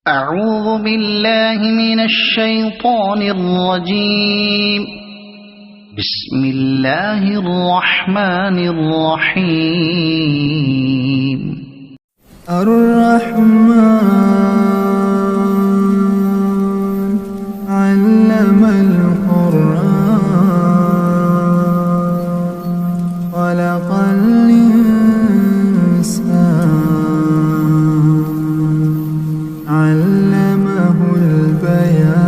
أعوذ بالله من الشيطان الرجيم. بسم الله الرحمن الرحيم. الرحمن علم القرآن خلق الإنسان علمه البيان.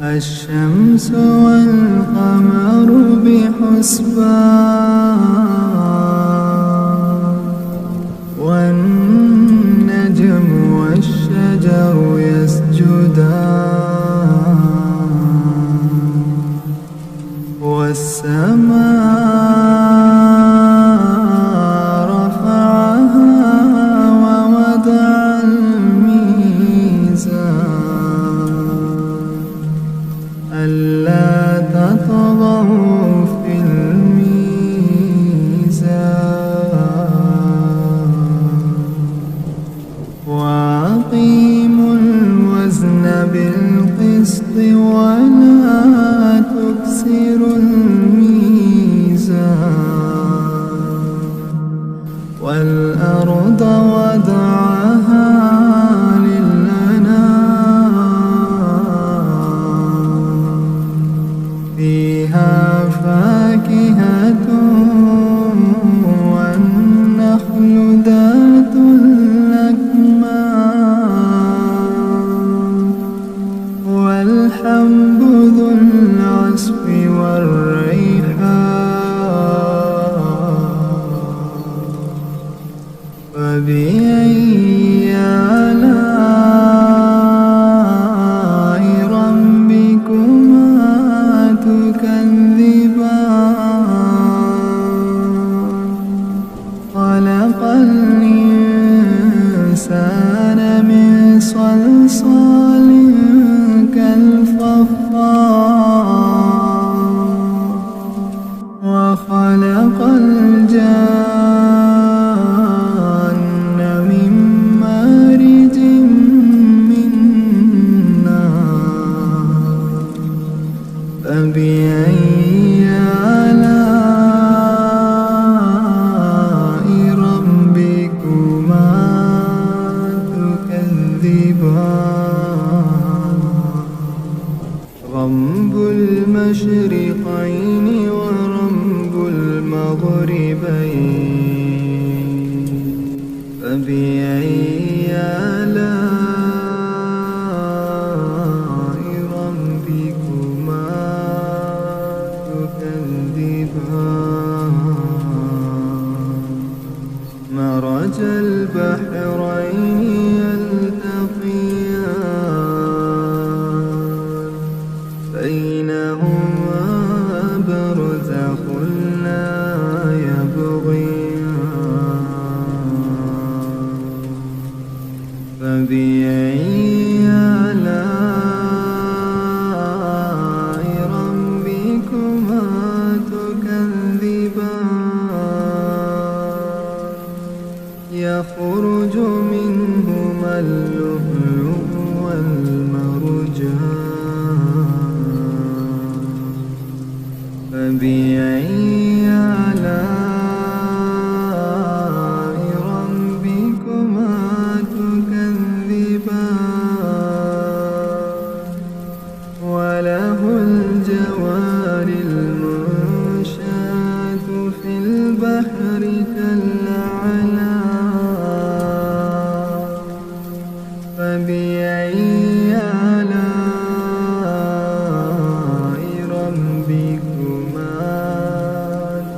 الشمس والقمر بحسبان والنجم والشجر يسجدان والسماء رفعها ووضع الميزان ألا تطغوا في الميزان وأقيموا الوزن بالقسط ولا تكسروا الميزان. والأرض وضعها للأنام فيها فاكهة والنخل ذات الأكمام والحب ذو العصف والريحان. فبأي آلاء ربكما تكذبان. خلق الإنسان من صلصال كالفخار وخلق الجان من مارج من نار. فبأي آلاء ربكما تكذبان. رب المشرقين ورب المغربين. فبأي آلاء ربكما تكذبان. مرج البحرين يلتقيان بينهما برزخ لا يبغيان. فبأي آلاء ربكما تكذبان. يخرج منهما اللؤلؤ والمرجان. فبأي آلاء ربكما تكذبان. وله الجوار المنشآت في البحر كالأعلام. فبأي آلاء ربكما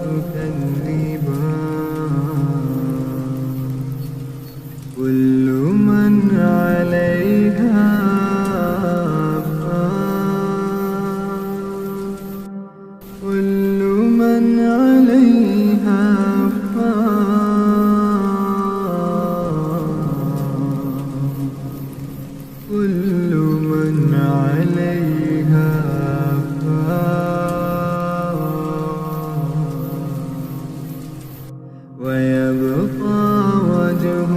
تكذبان. كل من عليها فان. كل من عليها فان. كل من عليها فان. ويبقى وجه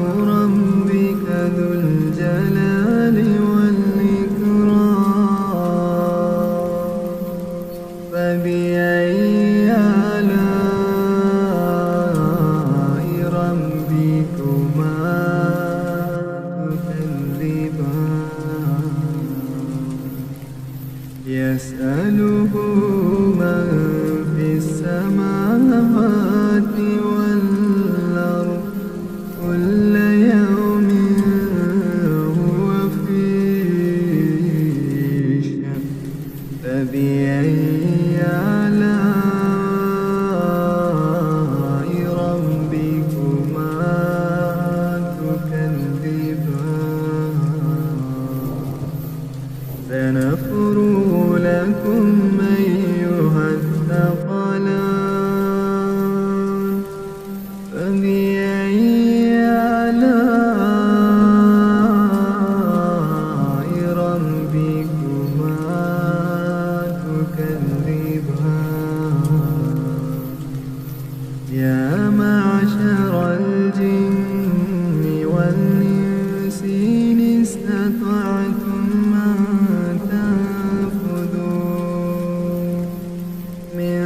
فبأي آلاء ربكما تكذبان يسأله من في السماوات والأرض كل يوم هو في شأن فبأي آلاء ربكما تكذبان سنفرغ لكم أيها الثقلان فبأي آلاء ربكما تكذبان يا معشر الجن والإنس إن استطعتم أن تنفذوا من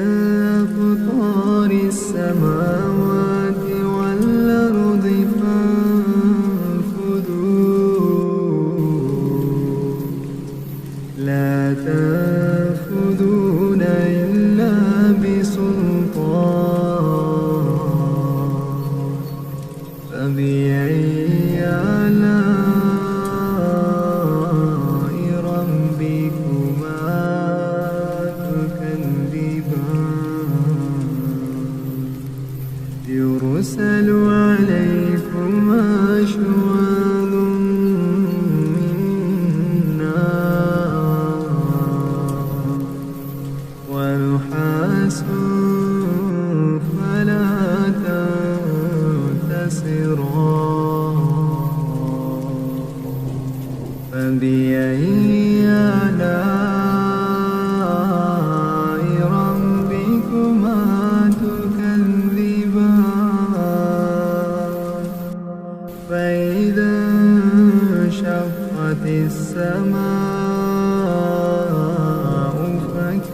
أقطار السماوات والأرض فانفذوا لا تنفذون إلا بسلطان فبأي آلاء ربكما تكذبان يرسل عليكما شواظ من نار ونحاس فلا تنتصران فبأي آلاء ربكما تكذبان فإذا انشقت السماء فكانت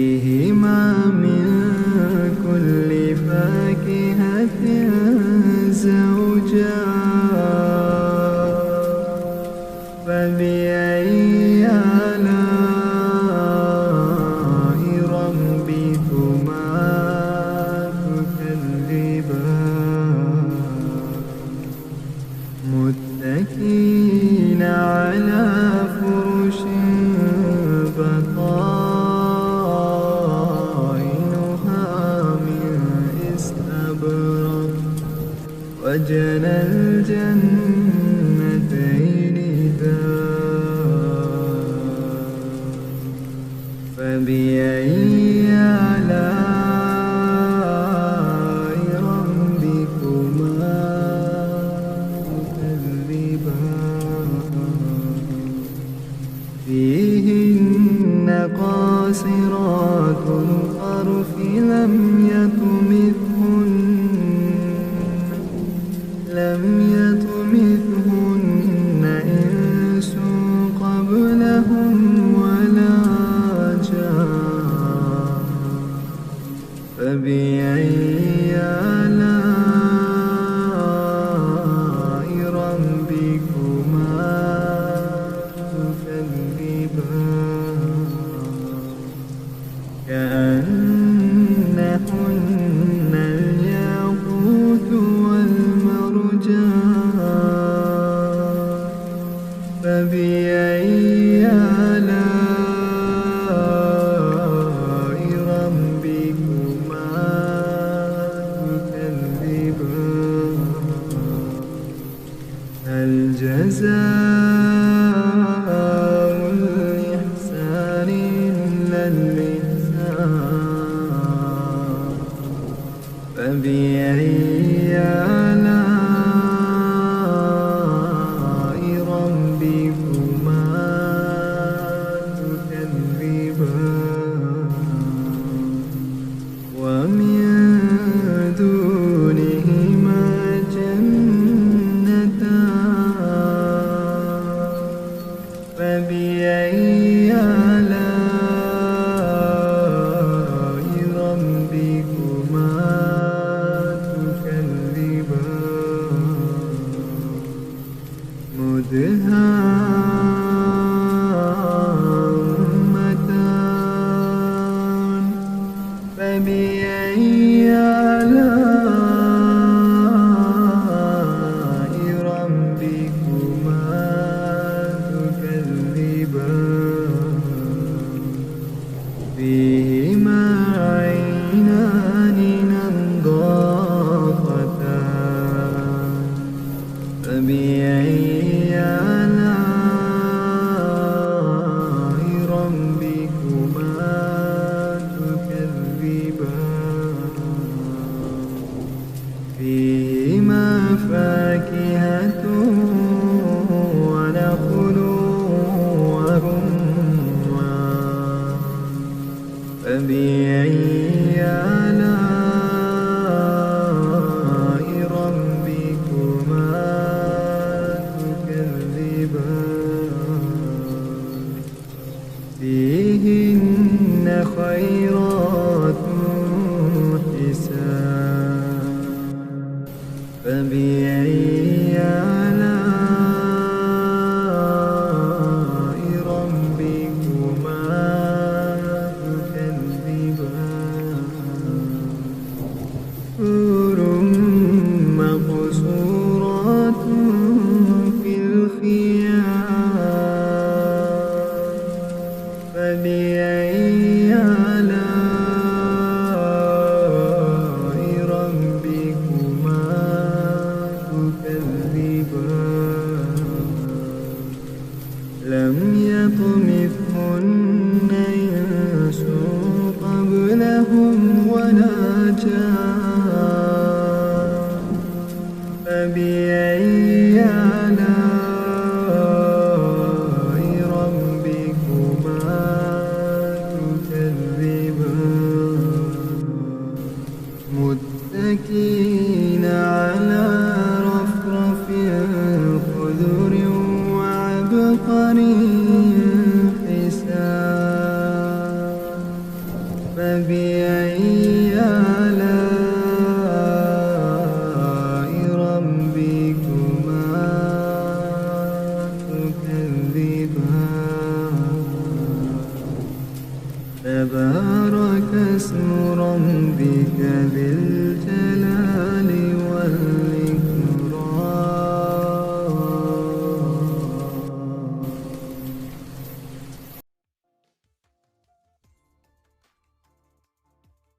فيهما من كل فاكهة زوجان فبأي آلاء ربكما تكذبان متكئين على فرش بطائنها من استبرق وجنى الجنتين دان فبأي آلاء ربكما تكذبان فيهن قاصرات الطرف لم يطمثهن إنس قبلهم ولا جان فبأي آلاء ربكما تكذبان كأنهن الياقوت والمرجان فبأي آلاء ربكما تكذبان هل جزاء الإحسان إلا الإحسان فبأي آلاء ربكما تكذبان ومن دونهما جنتان فبأي آلاء ربكما تكذبان مدهامتان فبأي آلاء ربكما تكذبان فيهما عينان نضاختان فبأي آلاء ربكما تكذبان فيهما فاكهة ونخل ورمان فبأي آلاء ربكما تكذبان فيهن خيرات حسان فبأي آلاء ربكما تكذبان حور مقصورات في الخيام فبأي آلاء ربكما تكذبان لم يطمثهن إنس قبلهم ولا جان فبأي آلاء ربكما تكذبان متكئين على رفرف خضر وعبقري حسان فبأي آلاء ربكما تكذبان تبارك اسم ربك ذي الجلال